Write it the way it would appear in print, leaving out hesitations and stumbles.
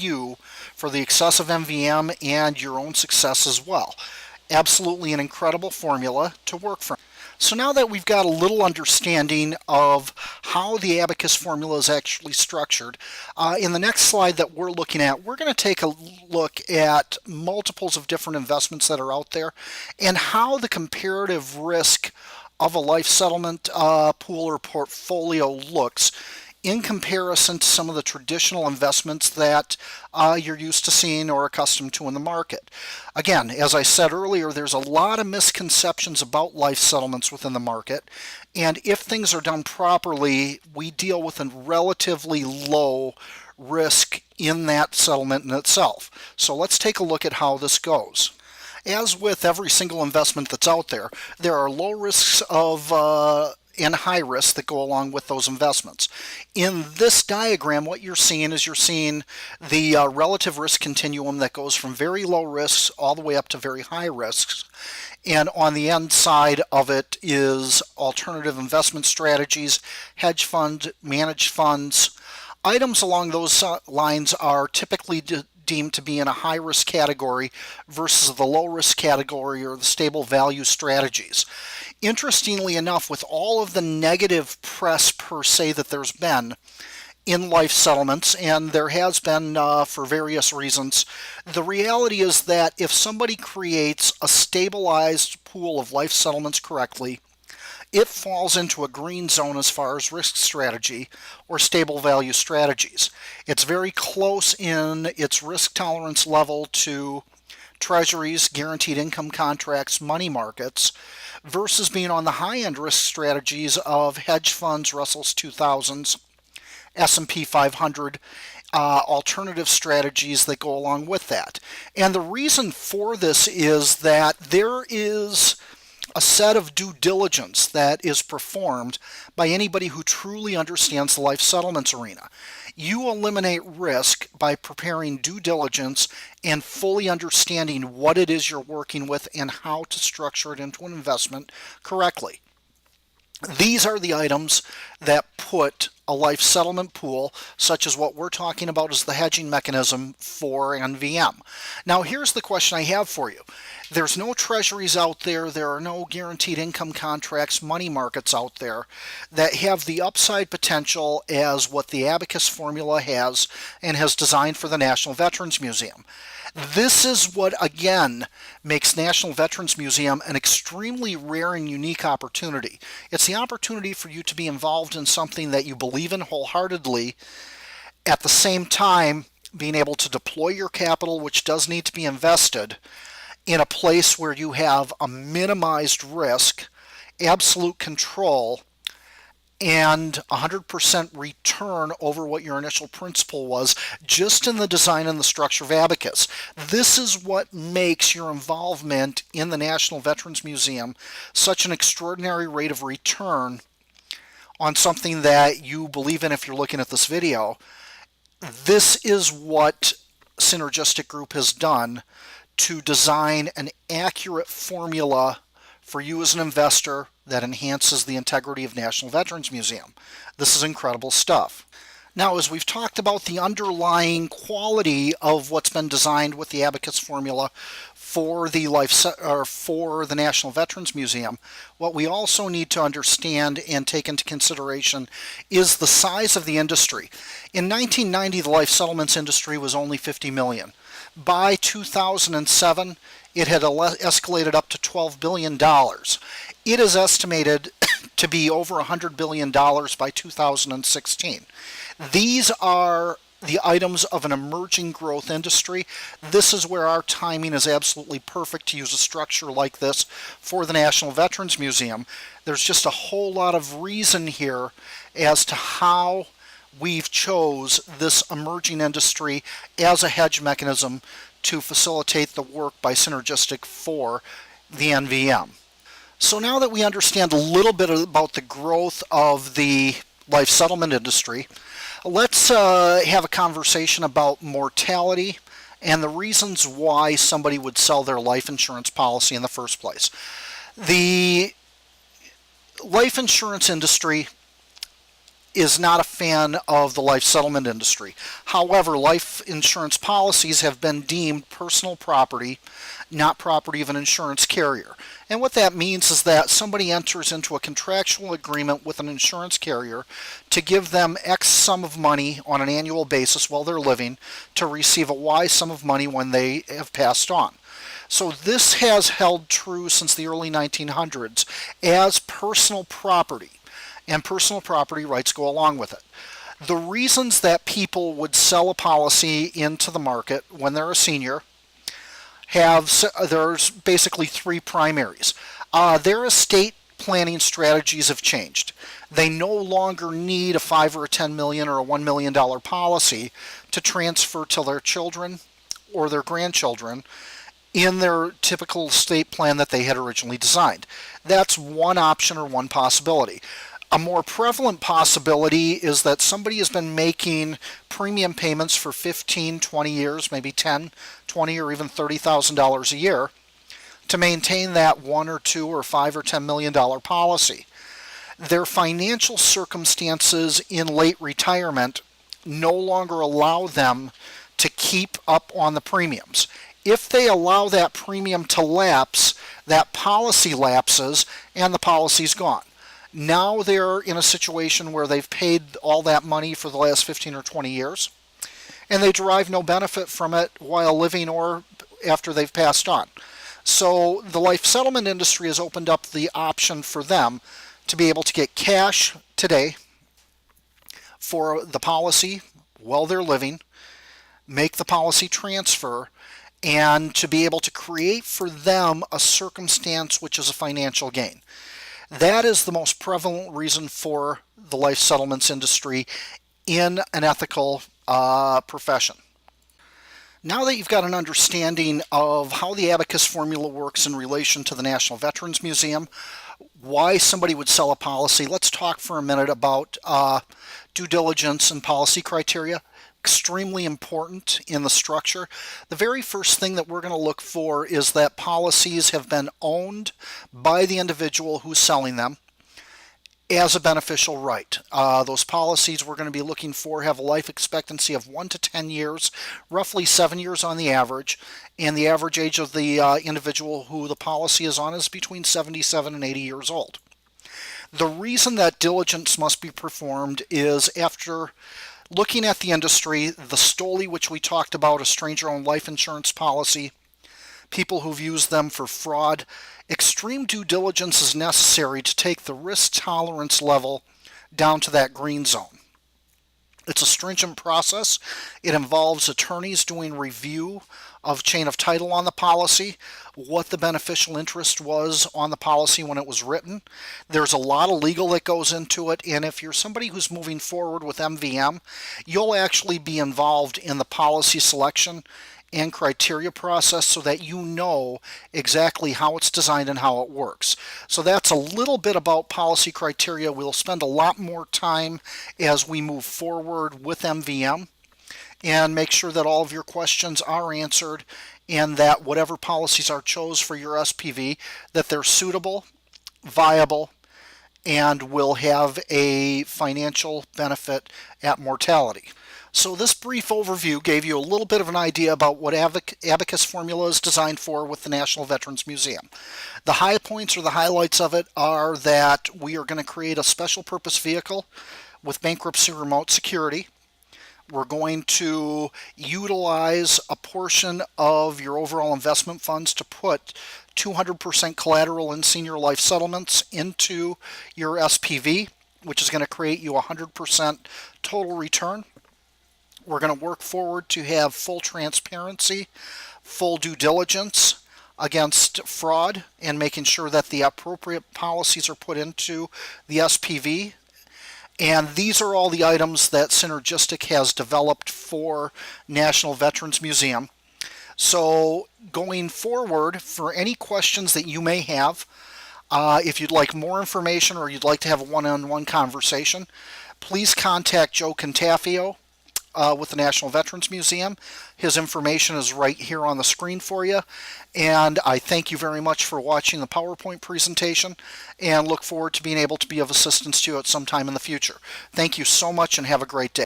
you for the excess of NVM and your own success as well. Absolutely an incredible formula to work from. So now that we've got a little understanding of how the abacus formula is actually structured, in the next slide that we're looking at, we're going to take a look at multiples of different investments that are out there and how the comparative risk of a life settlement pool or portfolio looks in comparison to some of the traditional investments that you're used to seeing or accustomed to in the market. Again, as I said earlier, there's a lot of misconceptions about life settlements within the market, and if things are done properly, we deal with a relatively low risk in that settlement in itself. So let's take a look at how this goes. As with every single investment that's out there, there are low risks of and high risks that go along with those investments. In this diagram, what you're seeing is the relative risk continuum that goes from very low risks all the way up to very high risks. And on the end side of it is alternative investment strategies, hedge fund, managed funds. Items along those lines are typically deemed to be in a high risk category versus the low risk category or the stable value strategies. Interestingly enough, with all of the negative press per se that there's been in life settlements, and there has been for various reasons, the reality is that if somebody creates a stabilized pool of life settlements correctly, it falls into a green zone as far as risk strategy or stable value strategies. It's very close in its risk tolerance level to treasuries, guaranteed income contracts, money markets, versus being on the high-end risk strategies of hedge funds, Russell's 2000s, S&P 500, alternative strategies that go along with that. And the reason for this is that there is a set of due diligence that is performed by anybody who truly understands the life settlements arena. You eliminate risk by preparing due diligence and fully understanding what it is you're working with and how to structure it into an investment correctly. These are the items that put a life settlement pool, such as what we're talking about as the hedging mechanism for NVM. Now here's the question I have for you. There's no treasuries out there, there are no guaranteed income contracts, money markets out there that have the upside potential as what the abacus formula has and has designed for the National Veterans Museum. This is what, again, makes National Veterans Museum an extremely rare and unique opportunity. It's the opportunity for you to be involved in something that you believe in wholeheartedly, at the same time being able to deploy your capital, which does need to be invested, in a place where you have a minimized risk, absolute control, and 100% return over what your initial principal was just in the design and the structure of abacus. This is what makes your involvement in the National Veterans Museum such an extraordinary rate of return on something that you believe in if you're looking at this video. This is what Synergistic Group has done to design an accurate formula for you as an investor that enhances the integrity of National Veterans Museum. This is incredible stuff. Now, as we've talked about the underlying quality of what's been designed with the abacus formula for the National Veterans Museum, what we also need to understand and take into consideration is the size of the industry. In 1990, the life settlements industry was only 50 million. By 2007, it had escalated up to $12 billion. It is estimated to be over $100 billion by 2016. These are the items of an emerging growth industry. This is where our timing is absolutely perfect to use a structure like this for the National Veterans Museum. There's just a whole lot of reason here as to how we've chose this emerging industry as a hedge mechanism to facilitate the work by Synergistic for the NVM. So now that we understand a little bit about the growth of the life settlement industry, let's have a conversation about mortality and the reasons why somebody would sell their life insurance policy in the first place. The life insurance industry is not a fan of the life settlement industry. However, life insurance policies have been deemed personal property, not property of an insurance carrier. And what that means is that somebody enters into a contractual agreement with an insurance carrier to give them X sum of money on an annual basis while they're living to receive a Y sum of money when they have passed on. So this has held true since the early 1900s as personal property, and personal property rights go along with it. The reasons that people would sell a policy into the market when they're a senior there's basically three primaries. Their estate planning strategies have changed. They no longer need a $5 or a $10 million or a $1 million policy to transfer to their children or their grandchildren in their typical estate plan that they had originally designed. That's one option or one possibility. A more prevalent possibility is that somebody has been making premium payments for 15, 20 years, maybe 10, 20, or even $30,000 a year to maintain that $1 or $2 or $5 or $10 million policy. Their financial circumstances in late retirement no longer allow them to keep up on the premiums. If they allow that premium to lapse, that policy lapses and the policy's gone. Now they're in a situation where they've paid all that money for the last 15 or 20 years, and they derive no benefit from it while living or after they've passed on. So the life settlement industry has opened up the option for them to be able to get cash today for the policy while they're living, make the policy transfer, and to be able to create for them a circumstance which is a financial gain. That is the most prevalent reason for the life settlements industry in an ethical profession. Now that you've got an understanding of how the abacus formula works in relation to the National Veterans Museum, why somebody would sell a policy, let's talk for a minute about due diligence and policy criteria. Extremely important in the structure. The very first thing that we're going to look for is that policies have been owned by the individual who's selling them as a beneficial right. Those policies we're going to be looking for have a life expectancy of 1 to 10 years, roughly 7 years on the average, and the average age of the individual who the policy is on is between 77 and 80 years old. The reason that diligence must be performed is after looking at the industry, the STOLI, which we talked about, a stranger-owned life insurance policy, people who've used them for fraud, extreme due diligence is necessary to take the risk tolerance level down to that green zone. It's a stringent process. It involves attorneys doing review of chain of title on the policy, what the beneficial interest was on the policy when it was written. There's a lot of legal that goes into it, and if you're somebody who's moving forward with MVM, you'll actually be involved in the policy selection and criteria process so that you know exactly how it's designed and how it works. So that's a little bit about policy criteria. We'll spend a lot more time as we move forward with MVM and make sure that all of your questions are answered and that whatever policies are chose for your SPV, that they're suitable, viable, and will have a financial benefit at mortality. So this brief overview gave you a little bit of an idea about what abacus formula is designed for with the National Veterans Museum. The high points or the highlights of it are that we are going to create a special purpose vehicle with bankruptcy remote security. We're going to utilize a portion of your overall investment funds to put 200% collateral in senior life settlements into your SPV, which is going to create you 100% total return. We're going to work forward to have full transparency, full due diligence against fraud, and making sure that the appropriate policies are put into the SPV. And these are all the items that Synergistic has developed for National Veterans Museum. So going forward, for any questions that you may have, if you'd like more information or you'd like to have a one-on-one conversation, please contact Joe Cantafio with the National Veterans Museum. His information is right here on the screen for you. And I thank you very much for watching the PowerPoint presentation and look forward to being able to be of assistance to you at some time in the future. Thank you so much and have a great day.